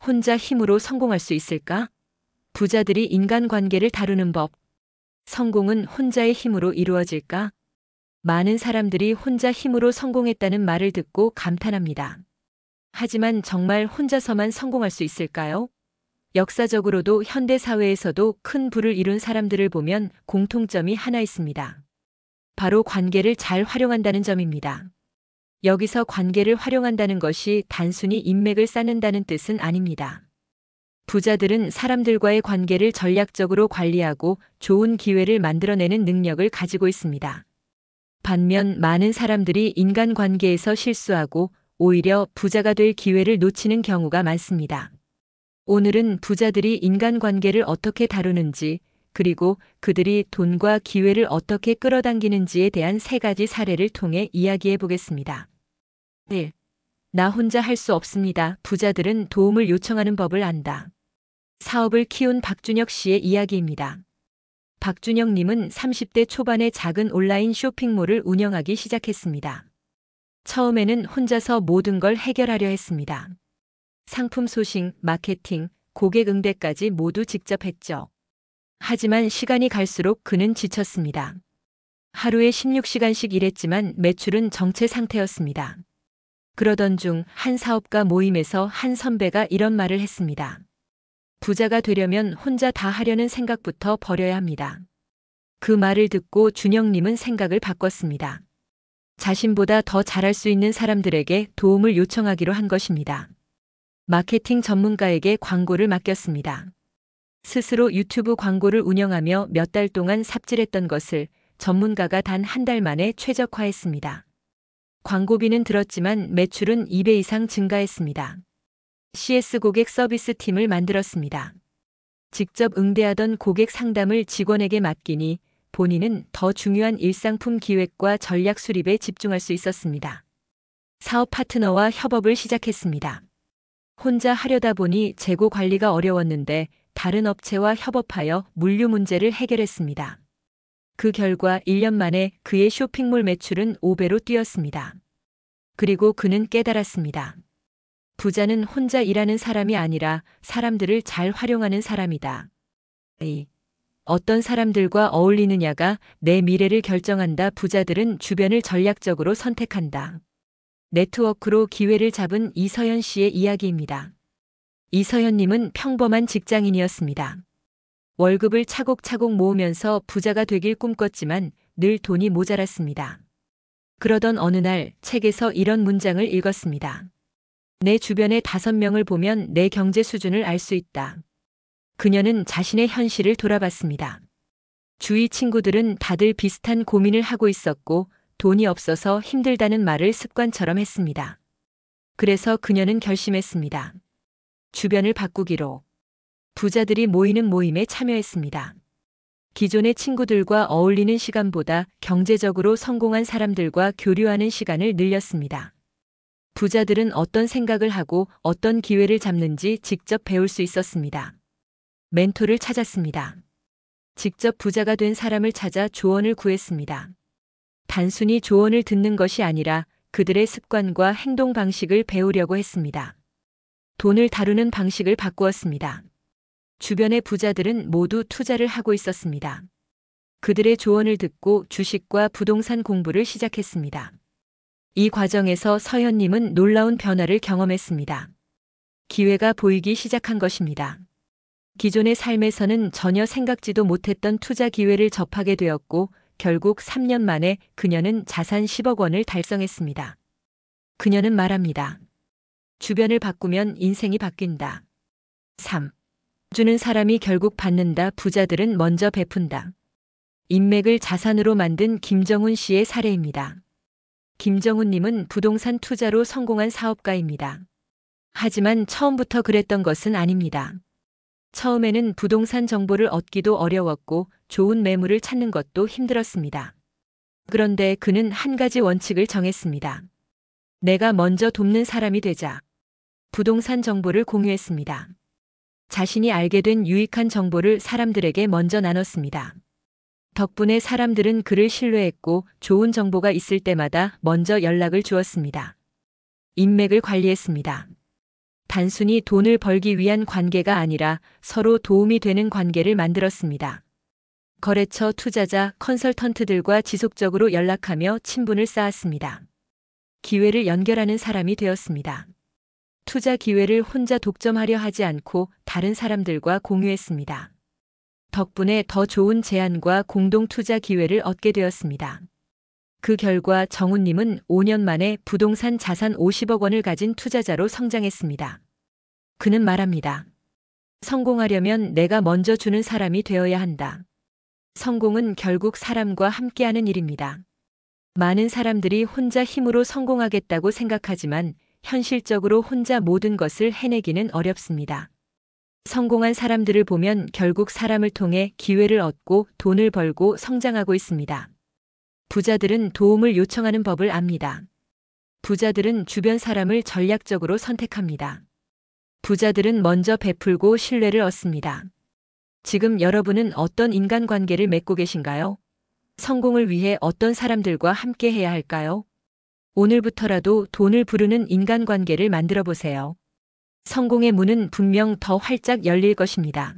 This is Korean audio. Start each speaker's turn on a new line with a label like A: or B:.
A: 혼자 힘으로 성공할 수 있을까? 부자들이 인간관계를 다루는 법. 성공은 혼자의 힘으로 이루어질까? 많은 사람들이 혼자 힘으로 성공했다는 말을 듣고 감탄합니다. 하지만 정말 혼자서만 성공할 수 있을까요? 역사적으로도 현대 사회에서도 큰 부를 이룬 사람들을 보면 공통점이 하나 있습니다. 바로 관계를 잘 활용한다는 점입니다. 여기서 관계를 활용한다는 것이 단순히 인맥을 쌓는다는 뜻은 아닙니다. 부자들은 사람들과의 관계를 전략적으로 관리하고 좋은 기회를 만들어내는 능력을 가지고 있습니다. 반면 많은 사람들이 인간관계에서 실수하고 오히려 부자가 될 기회를 놓치는 경우가 많습니다. 오늘은 부자들이 인간관계를 어떻게 다루는지, 그리고 그들이 돈과 기회를 어떻게 끌어당기는지에 대한 3가지 사례를 통해 이야기해 보겠습니다. 1. 나 혼자 할 수 없습니다. 부자들은 도움을 요청하는 법을 안다. 사업을 키운 박준혁 씨의 이야기입니다. 박준혁 님은 30대 초반에 작은 온라인 쇼핑몰을 운영하기 시작했습니다. 처음에는 혼자서 모든 걸 해결하려 했습니다. 상품 소싱, 마케팅, 고객 응대까지 모두 직접 했죠. 하지만 시간이 갈수록 그는 지쳤습니다. 하루에 16시간씩 일했지만 매출은 정체 상태였습니다. 그러던 중 한 사업가 모임에서 한 선배가 이런 말을 했습니다. 부자가 되려면 혼자 다 하려는 생각부터 버려야 합니다. 그 말을 듣고 준영님은 생각을 바꿨습니다. 자신보다 더 잘할 수 있는 사람들에게 도움을 요청하기로 한 것입니다. 마케팅 전문가에게 광고를 맡겼습니다. 스스로 유튜브 광고를 운영하며 몇 달 동안 삽질했던 것을 전문가가 단 한 달 만에 최적화했습니다. 광고비는 들었지만 매출은 2배 이상 증가했습니다. CS 고객 서비스 팀을 만들었습니다. 직접 응대하던 고객 상담을 직원에게 맡기니 본인은 더 중요한 일상품 기획과 전략 수립에 집중할 수 있었습니다. 사업 파트너와 협업을 시작했습니다. 혼자 하려다 보니 재고 관리가 어려웠는데 다른 업체와 협업하여 물류 문제를 해결했습니다. 그 결과 1년 만에 그의 쇼핑몰 매출은 5배로 뛰었습니다. 그리고 그는 깨달았습니다. 부자는 혼자 일하는 사람이 아니라 사람들을 잘 활용하는 사람이다. 어떤 사람들과 어울리느냐가 내 미래를 결정한다. 부자들은 주변을 전략적으로 선택한다. 네트워크로 기회를 잡은 이서연 씨의 이야기입니다. 이서연님은 평범한 직장인이었습니다. 월급을 차곡차곡 모으면서 부자가 되길 꿈꿨지만 늘 돈이 모자랐습니다. 그러던 어느 날 책에서 이런 문장을 읽었습니다. 내 주변의 5명을 보면 내 경제 수준을 알 수 있다. 그녀는 자신의 현실을 돌아봤습니다. 주위 친구들은 다들 비슷한 고민을 하고 있었고 돈이 없어서 힘들다는 말을 습관처럼 했습니다. 그래서 그녀는 결심했습니다. 주변을 바꾸기로. 부자들이 모이는 모임에 참여했습니다. 기존의 친구들과 어울리는 시간보다 경제적으로 성공한 사람들과 교류하는 시간을 늘렸습니다. 부자들은 어떤 생각을 하고 어떤 기회를 잡는지 직접 배울 수 있었습니다. 멘토를 찾았습니다. 직접 부자가 된 사람을 찾아 조언을 구했습니다. 단순히 조언을 듣는 것이 아니라 그들의 습관과 행동 방식을 배우려고 했습니다. 돈을 다루는 방식을 바꾸었습니다. 주변의 부자들은 모두 투자를 하고 있었습니다. 그들의 조언을 듣고 주식과 부동산 공부를 시작했습니다. 이 과정에서 서현님은 놀라운 변화를 경험했습니다. 기회가 보이기 시작한 것입니다. 기존의 삶에서는 전혀 생각지도 못했던 투자 기회를 접하게 되었고 결국 3년 만에 그녀는 자산 10억 원을 달성했습니다. 그녀는 말합니다. 주변을 바꾸면 인생이 바뀐다. 3. 주는 사람이 결국 받는다. 부자들은 먼저 베푼다. 인맥을 자산으로 만든 김정훈 씨의 사례입니다. 김정훈님은 부동산 투자로 성공한 사업가입니다. 하지만 처음부터 그랬던 것은 아닙니다. 처음에는 부동산 정보를 얻기도 어려웠고 좋은 매물을 찾는 것도 힘들었습니다. 그런데 그는 한 가지 원칙을 정했습니다. 내가 먼저 돕는 사람이 되자. 부동산 정보를 공유했습니다. 자신이 알게 된 유익한 정보를 사람들에게 먼저 나눴습니다. 덕분에 사람들은 그를 신뢰했고 좋은 정보가 있을 때마다 먼저 연락을 주었습니다. 인맥을 관리했습니다. 단순히 돈을 벌기 위한 관계가 아니라 서로 도움이 되는 관계를 만들었습니다. 거래처 투자자, 컨설턴트들과 지속적으로 연락하며 친분을 쌓았습니다. 기회를 연결하는 사람이 되었습니다. 투자 기회를 혼자 독점하려 하지 않고 다른 사람들과 공유했습니다. 덕분에 더 좋은 제안과 공동 투자 기회를 얻게 되었습니다. 그 결과 정훈님은 5년 만에 부동산 자산 50억 원을 가진 투자자로 성장했습니다. 그는 말합니다. 성공하려면 내가 먼저 주는 사람이 되어야 한다. 성공은 결국 사람과 함께하는 일입니다. 많은 사람들이 혼자 힘으로 성공하겠다고 생각하지만 현실적으로 혼자 모든 것을 해내기는 어렵습니다. 성공한 사람들을 보면 결국 사람을 통해 기회를 얻고 돈을 벌고 성장하고 있습니다. 부자들은 도움을 요청하는 법을 압니다. 부자들은 주변 사람을 전략적으로 선택합니다. 부자들은 먼저 베풀고 신뢰를 얻습니다. 지금 여러분은 어떤 인간관계를 맺고 계신가요? 성공을 위해 어떤 사람들과 함께 해야 할까요? 오늘부터라도 돈을 부르는 인간관계를 만들어 보세요. 성공의 문은 분명 더 활짝 열릴 것입니다.